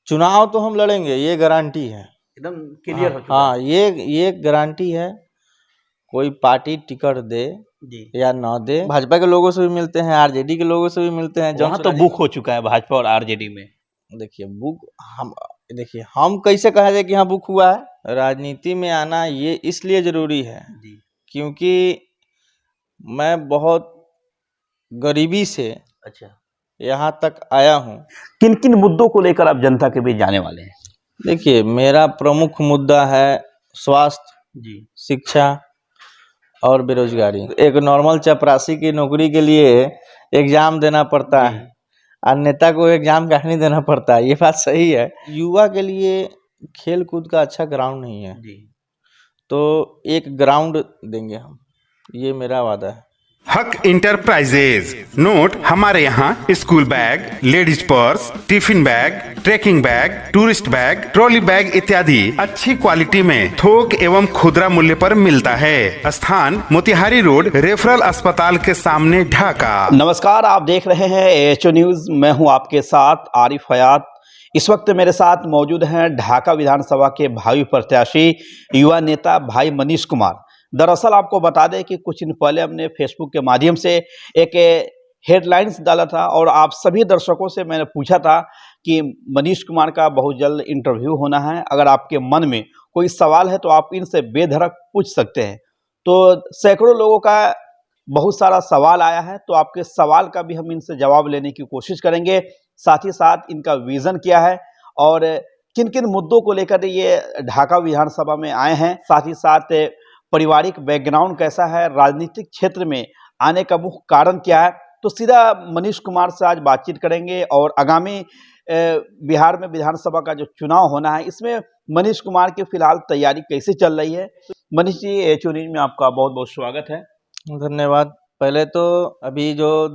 चुनाव तो हम लड़ेंगे, ये गारंटी है, एकदम क्लियर हो चुका हाँ, ये गारंटी है। कोई पार्टी टिकट दे जी। या ना दे, भाजपा के लोगों से भी मिलते हैं, आरजेडी के लोगों से भी मिलते हैं। वहाँ तो बुक हो चुका है भाजपा और आरजेडी में। देखिए हम कैसे कह दे कि हाँ बुक हुआ है। राजनीति में आना ये इसलिए जरूरी है जी। क्योंकि मैं बहुत गरीबी से अच्छा, यहाँ तक आया हूँ। किन किन मुद्दों को लेकर आप जनता के बीच जाने वाले हैं? देखिए, मेरा प्रमुख मुद्दा है स्वास्थ्य जी। शिक्षा और बेरोजगारी। एक नॉर्मल चपरासी की नौकरी के लिए एग्जाम देना पड़ता है और नेता को एग्जाम काहे नहीं देना पड़ता है, ये बात सही है। युवा के लिए खेल कूद का अच्छा ग्राउंड नहीं है जी। तो एक ग्राउंड देंगे हम, ये मेरा वादा है। हक इंटरप्राइजेज नोट, हमारे यहाँ school bag, ladies purse, tiffin bag, trekking bag, tourist bag, trolley bag इत्यादि अच्छी क्वालिटी में थोक एवं खुदरा मूल्य पर मिलता है। स्थान मोतिहारी रोड, रेफरल अस्पताल के सामने, ढाका। नमस्कार, आप देख रहे हैं एएचओ न्यूज। मैं हूं आपके साथ आरिफ हयात। इस वक्त मेरे साथ मौजूद हैं ढाका विधानसभा के भावी प्रत्याशी युवा नेता भाई मनीष कुमार। दरअसल आपको बता दें कि कुछ दिन पहले हमने फेसबुक के माध्यम से एक हेडलाइंस डाला था और आप सभी दर्शकों से मैंने पूछा था कि मनीष कुमार का बहुत जल्द इंटरव्यू होना है। अगर आपके मन में कोई सवाल है तो आप इनसे बेधड़क पूछ सकते हैं। तो सैकड़ों लोगों का बहुत सारा सवाल आया है, तो आपके सवाल का भी हम इनसे जवाब लेने की कोशिश करेंगे। साथ ही साथ इनका विजन क्या है और किन किन मुद्दों को लेकर ये ढाका विधानसभा में आए हैं, साथ ही साथ पारिवारिक बैकग्राउंड कैसा है, राजनीतिक क्षेत्र में आने का मुख्य कारण क्या है। तो सीधा मनीष कुमार से आज बातचीत करेंगे और आगामी बिहार में विधानसभा का जो चुनाव होना है, इसमें मनीष कुमार की फिलहाल तैयारी कैसे चल रही है। मनीष जी, एएचओ न्यूज में आपका बहुत बहुत स्वागत है। धन्यवाद। पहले तो अभी जो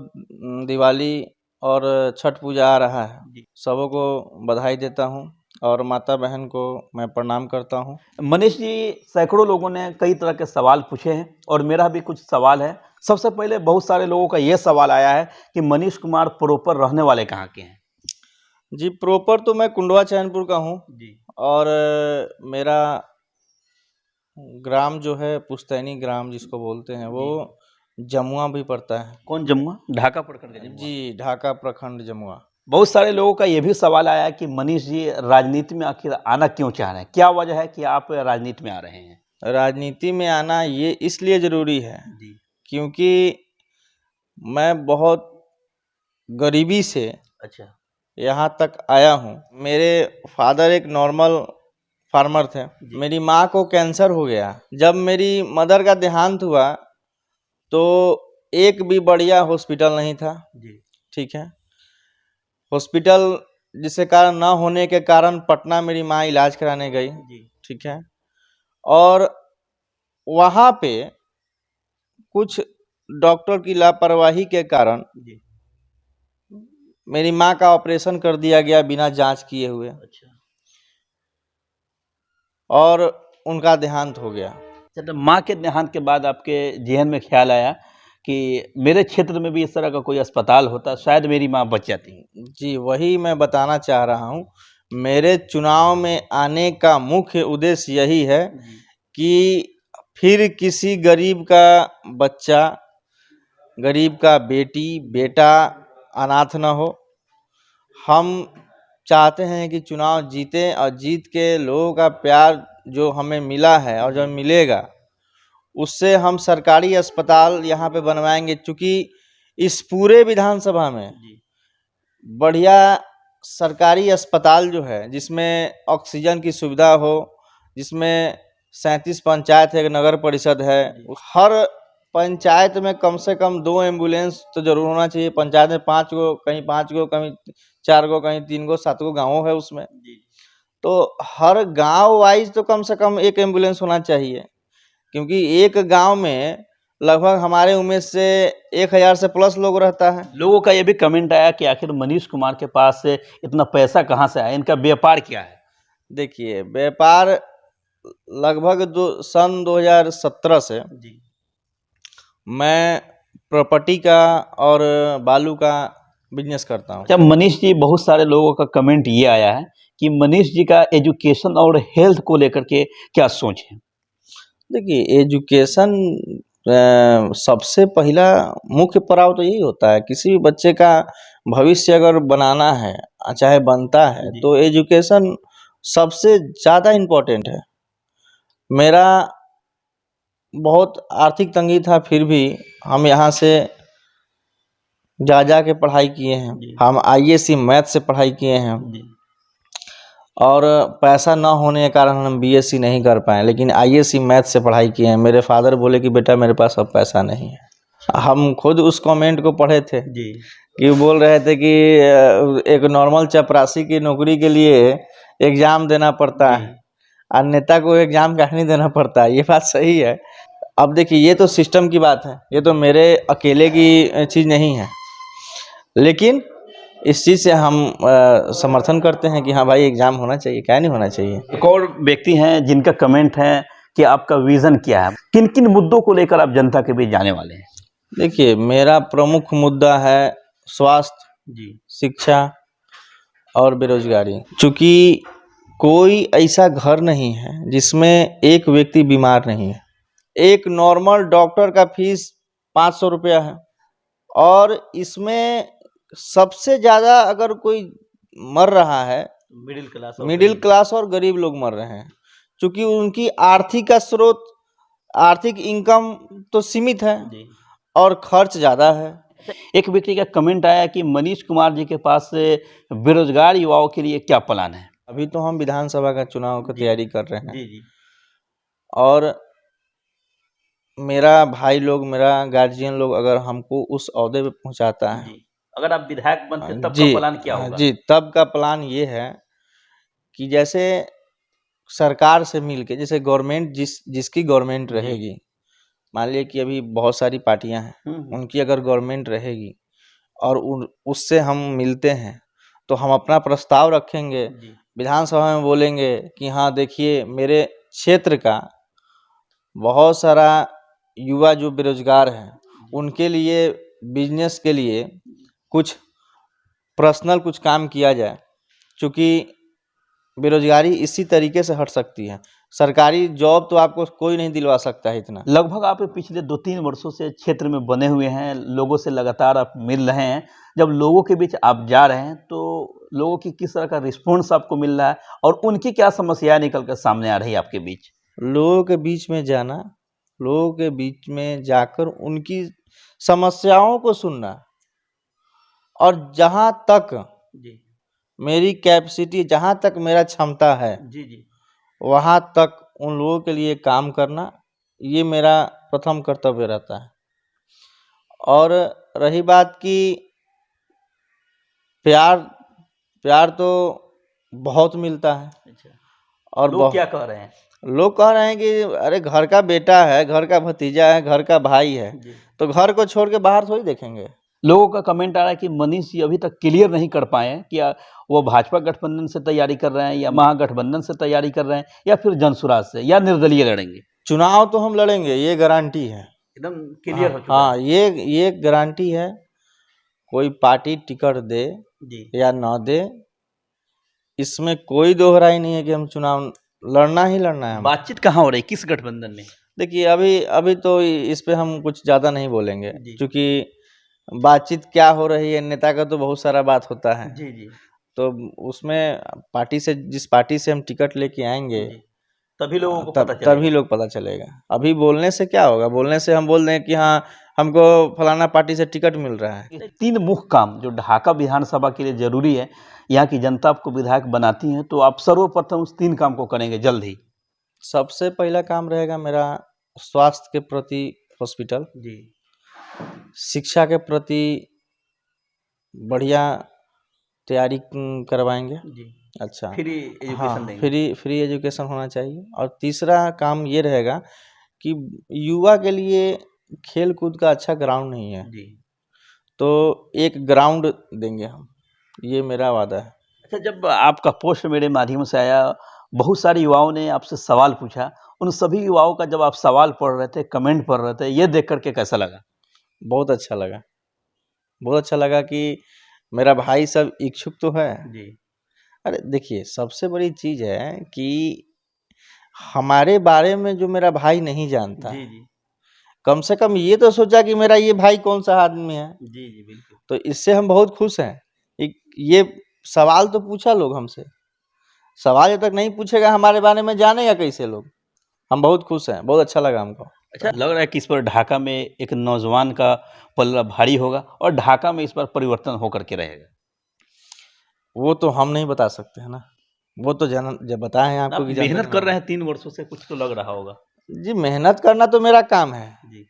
दिवाली और छठ पूजा आ रहा है, सबों को बधाई देता हूँ और माता बहन को मैं प्रणाम करता हूँ। मनीष जी, सैकड़ों लोगों ने कई तरह के सवाल पूछे हैं और मेरा भी कुछ सवाल है। सबसे पहले बहुत सारे लोगों का ये सवाल आया है कि मनीष कुमार प्रॉपर रहने वाले कहाँ के हैं? जी, प्रॉपर तो मैं कुंडवा चैनपुर का हूँ जी। और मेरा ग्राम जो है पुश्तैनी ग्राम जिसको बोलते हैं, वो जमुआ भी पड़ता है। कौन जमुआ? ढाका प्रखंड का जमुआ? जी, ढाका प्रखंड जमुआ। बहुत सारे लोगों का ये भी सवाल आया कि मनीष जी राजनीति में आखिर आना क्यों चाह रहे हैं, क्या वजह है कि आप राजनीति में आ रहे हैं? राजनीति में आना ये इसलिए जरूरी है जी। क्योंकि मैं बहुत गरीबी से अच्छा। यहाँ तक आया हूँ। मेरे फादर एक नॉर्मल फार्मर थे। मेरी माँ को कैंसर हो गया। जब मेरी मदर का देहांत हुआ तो एक भी बढ़िया हॉस्पिटल नहीं था। जी। ठीक है, हॉस्पिटल जिसके कारण ना होने के कारण पटना मेरी माँ इलाज कराने गई। जी। ठीक है, और वहाँ पे कुछ डॉक्टर की लापरवाही के कारण जी। मेरी माँ का ऑपरेशन कर दिया गया बिना जांच किए हुए। अच्छा। और उनका देहांत हो गया। तो माँ के देहांत के बाद आपके जहन में ख्याल आया कि मेरे क्षेत्र में भी इस तरह का कोई अस्पताल होता, शायद मेरी माँ बच जाती। जी, वही मैं बताना चाह रहा हूँ। मेरे चुनाव में आने का मुख्य उद्देश्य यही है कि फिर किसी गरीब का बच्चा, गरीब का बेटी बेटा अनाथ न हो। हम चाहते हैं कि चुनाव जीते और जीत के लोगों का प्यार जो हमें मिला है और जो मिलेगा उससे हम सरकारी अस्पताल यहाँ पे बनवाएंगे। चूँकि इस पूरे विधानसभा में बढ़िया सरकारी अस्पताल जो है जिसमें ऑक्सीजन की सुविधा हो, जिसमें 37 पंचायत है, एक नगर परिषद है, हर पंचायत में कम से कम 2 एम्बुलेंस तो जरूर होना चाहिए। पंचायत में 5 गो, कहीं 5 गो, कहीं 4 गो, कहीं 3 गो, 7 गो गाँव है उसमें, तो हर गांव वाइज तो कम से कम एक एम्बुलेंस होना चाहिए। क्योंकि एक गांव में लगभग हमारे उम्र से 1000 से प्लस लोग रहता है। लोगों का ये भी कमेंट आया कि आखिर मनीष कुमार के पास से इतना पैसा कहाँ से आया, इनका व्यापार क्या है? देखिए, व्यापार लगभग सन 2017 से मैं प्रॉपर्टी का और बालू का बिजनेस करता हूँ। जब मनीष जी, बहुत सारे लोगों का कमेंट ये आया है कि मनीष जी का एजुकेशन और हेल्थ को लेकर के क्या सोच है? देखिए, एजुकेशन सबसे पहला मुख्य पड़ाव तो यही होता है, किसी भी बच्चे का भविष्य अगर बनाना है, चाहे बनता है, जी। तो एजुकेशन सबसे ज़्यादा इम्पोर्टेंट है। मेरा बहुत आर्थिक तंगी था, फिर भी हम यहाँ से जा के पढ़ाई किए हैं। जी। हम आईएससी मैथ से पढ़ाई किए हैं जी। और पैसा ना होने के कारण हम बीएससी नहीं कर पाए, लेकिन आईएससी मैथ से पढ़ाई किए हैं। मेरे फादर बोले कि बेटा मेरे पास अब पैसा नहीं है। हम खुद उस कमेंट को पढ़े थे जी। कि बोल रहे थे कि एक नॉर्मल चपरासी की नौकरी के लिए एग्ज़ाम देना पड़ता है और नेता को एग्ज़ाम काहे नहीं देना पड़ता है। ये बात सही है। अब देखिए, ये तो सिस्टम की बात है, ये तो मेरे अकेले की चीज़ नहीं है, लेकिन इस चीज़ से हम समर्थन करते हैं कि हाँ भाई, एग्ज़ाम होना चाहिए, क्या नहीं होना चाहिए। एक और व्यक्ति हैं जिनका कमेंट है कि आपका विजन क्या है, किन किन मुद्दों को लेकर आप जनता के बीच जाने वाले हैं? देखिए, मेरा प्रमुख मुद्दा है स्वास्थ्य, जी। शिक्षा और बेरोजगारी। चूँकि कोई ऐसा घर नहीं है जिसमें एक व्यक्ति बीमार नहीं है। एक नॉर्मल डॉक्टर का फीस 500 रुपया है और इसमें सबसे ज़्यादा अगर कोई मर रहा है, मिडिल क्लास और गरीब लोग मर रहे हैं, क्योंकि उनकी आर्थिक इनकम तो सीमित है और खर्च ज़्यादा है। एक व्यक्ति का कमेंट आया कि मनीष कुमार जी के पास बेरोजगार युवाओं के लिए क्या प्लान है? अभी तो हम विधानसभा का चुनाव की तैयारी कर रहे हैं। जी। और मेरा भाई लोग, मेरा गार्जियन लोग अगर हमको उस ओहदे पे पहुंचाता है, अगर आप विधायक बनते तब जी, का प्लान क्या होगा? जी, तब का प्लान ये है कि जैसे सरकार से मिलके, जैसे गवर्नमेंट जिसकी गवर्नमेंट रहेगी, मान लिया कि अभी बहुत सारी पार्टियां हैं, उनकी अगर गवर्नमेंट रहेगी और उससे हम मिलते हैं, तो हम अपना प्रस्ताव रखेंगे, विधानसभा में बोलेंगे कि हाँ देखिए, मेरे क्षेत्र का बहुत सारा युवा जो बेरोजगार हैं, उनके लिए बिजनेस के लिए कुछ पर्सनल कुछ काम किया जाए, क्योंकि बेरोजगारी इसी तरीके से हट सकती है। सरकारी जॉब तो आपको कोई नहीं दिलवा सकता है इतना। लगभग आप पिछले 2-3 वर्षों से क्षेत्र में बने हुए हैं, लोगों से लगातार आप मिल रहे हैं। जब लोगों के बीच आप जा रहे हैं तो लोगों की किस तरह का रिस्पॉन्स आपको मिल रहा है और उनकी क्या समस्याएं निकल कर सामने आ रही है आपके बीच? लोगों के बीच में जाना, लोगों के बीच में जाकर उनकी समस्याओं को सुनना, और जहाँ तक मेरी कैपेसिटी, जहाँ तक मेरा क्षमता है, वहाँ तक उन लोगों के लिए काम करना, ये मेरा प्रथम कर्तव्य रहता है। और रही बात की प्यार तो बहुत मिलता है। और लोग क्या कह रहे हैं? लोग कह रहे हैं कि अरे घर का बेटा है, घर का भतीजा है, घर का भाई है, तो घर को छोड़ के बाहर थोड़ी देखेंगे। लोगों का कमेंट आ रहा है कि मनीष जी अभी तक क्लियर नहीं कर पाए हैं कि वो भाजपा गठबंधन से तैयारी कर रहे हैं या महागठबंधन से तैयारी कर रहे हैं या फिर जनसुराज से या निर्दलीय लड़ेंगे। चुनाव तो हम लड़ेंगे, ये गारंटी है, एकदम क्लियर हो चुका हाँ, ये गारंटी है। कोई पार्टी टिकट दे या ना दे, इसमें कोई दोहराई नहीं है कि हम चुनाव लड़ना ही लड़ना है। बातचीत कहाँ हो रही, किस गठबंधन में? देखिए, अभी तो इस पे हम कुछ ज़्यादा नहीं बोलेंगे, क्योंकि बातचीत क्या हो रही है, नेता का तो बहुत सारा बात होता है। तो उसमें पार्टी से, जिस पार्टी से हम टिकट लेके आएंगे, तभी लोगों को तभी लोग पता चलेगा। अभी बोलने से क्या होगा? बोलने से हम बोल दें कि हाँ हमको फलाना पार्टी से टिकट मिल रहा है। 3 मुख्य काम जो ढाका विधानसभा के लिए जरूरी है, यहाँ की जनता आपको विधायक बनाती है, तो आप सर्वप्रथम उस 3 काम को करेंगे जल्द ही। सबसे पहला काम रहेगा मेरा स्वास्थ्य के प्रति हॉस्पिटल, शिक्षा के प्रति बढ़िया तैयारी करवाएंगे। अच्छा, फ्री एजुकेशन हाँ, देंगे। फ्री एजुकेशन होना चाहिए। और तीसरा काम ये रहेगा कि युवा के लिए खेल कूद का अच्छा ग्राउंड नहीं है, तो एक ग्राउंड देंगे हम, ये मेरा वादा है। अच्छा, जब आपका पोस्ट मेरे माध्यम से आया, बहुत सारे युवाओं ने आपसे सवाल पूछा, उन सभी युवाओं का जब आप सवाल पढ़ रहे थे, कमेंट पढ़ रहे थे, ये देख करके कैसा लगा? बहुत अच्छा लगा, बहुत अच्छा लगा कि मेरा भाई सब इच्छुक तो है, अरे देखिए, सबसे बड़ी चीज है कि हमारे बारे में जो मेरा भाई नहीं जानता है, जी कम से कम ये तो सोचा कि मेरा ये भाई कौन सा आदमी है। जी जी बिल्कुल। तो इससे हम बहुत खुश हैं। ये सवाल तो पूछा लोग हमसे, सवाल जब तक नहीं पूछेगा हमारे बारे में जानेगा कैसे लोग। हम बहुत खुश हैं, बहुत अच्छा लगा हमको। अच्छा, लग रहा है कि इस पर ढाका में एक नौजवान का पलड़ा भारी होगा और ढाका में इस पर परिवर्तन होकर के रहेगा। वो तो हम नहीं बता सकते हैं ना, वो तो जब बताए हैं आपको आप कि मेहनत कर रहे हैं 3 वर्षों से, कुछ तो लग रहा होगा। जी, मेहनत करना तो मेरा काम है, जी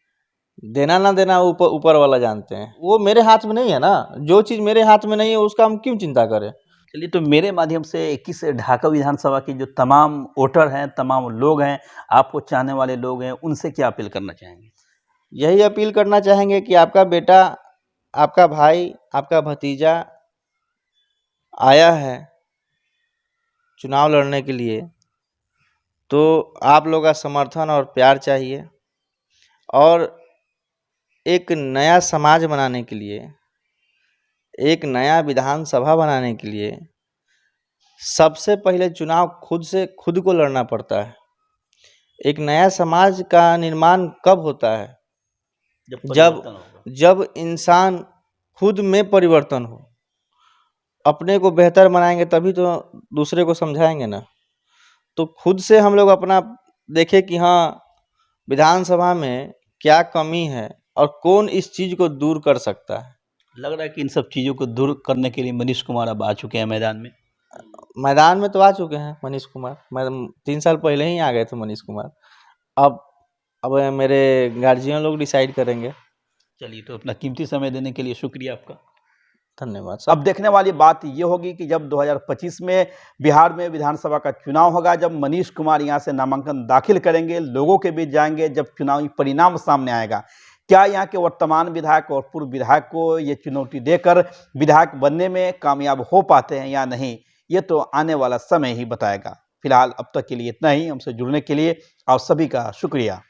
देना ना देना ऊपर ऊपर वाला जानते हैं। वो मेरे हाथ में नहीं है ना, जो चीज़ मेरे हाथ में नहीं है उसका हम क्यों चिंता करें। चलिए, तो मेरे माध्यम से 21 ढाका विधानसभा के जो तमाम वोटर हैं, तमाम लोग हैं, आपको चाहने वाले लोग हैं, उनसे क्या अपील करना चाहेंगे? यही अपील करना चाहेंगे कि आपका बेटा, आपका भाई, आपका भतीजा आया है चुनाव लड़ने के लिए, तो आप लोग का समर्थन और प्यार चाहिए। और एक नया समाज बनाने के लिए, एक नया विधानसभा बनाने के लिए सबसे पहले चुनाव खुद को लड़ना पड़ता है। एक नया समाज का निर्माण कब होता है? जब इंसान खुद में परिवर्तन हो। अपने को बेहतर बनाएंगे तभी तो दूसरे को समझाएंगे ना। तो खुद से हम लोग अपना देखें कि हाँ, विधानसभा में क्या कमी है और कौन इस चीज़ को दूर कर सकता है। लग रहा है कि इन सब चीज़ों को दूर करने के लिए मनीष कुमार अब आ चुके हैं मैदान में। मैदान में तो आ चुके हैं मनीष कुमार, मैं 3 साल पहले ही आ गए थे मनीष कुमार। अब मेरे गार्जियन लोग डिसाइड करेंगे। चलिए, तो अपना कीमती समय देने के लिए शुक्रिया आपका। धन्यवाद सर। अब देखने वाली बात ये होगी कि जब 2025 में बिहार में विधानसभा का चुनाव होगा, जब मनीष कुमार यहाँ से नामांकन दाखिल करेंगे, लोगों के बीच जाएंगे, जब चुनावी परिणाम सामने आएगा, क्या यहाँ के वर्तमान विधायक और पूर्व विधायक को ये चुनौती देकर विधायक बनने में कामयाब हो पाते हैं या नहीं, ये तो आने वाला समय ही बताएगा। फिलहाल अब तक के लिए इतना ही। हमसे जुड़ने के लिए आप सभी का शुक्रिया।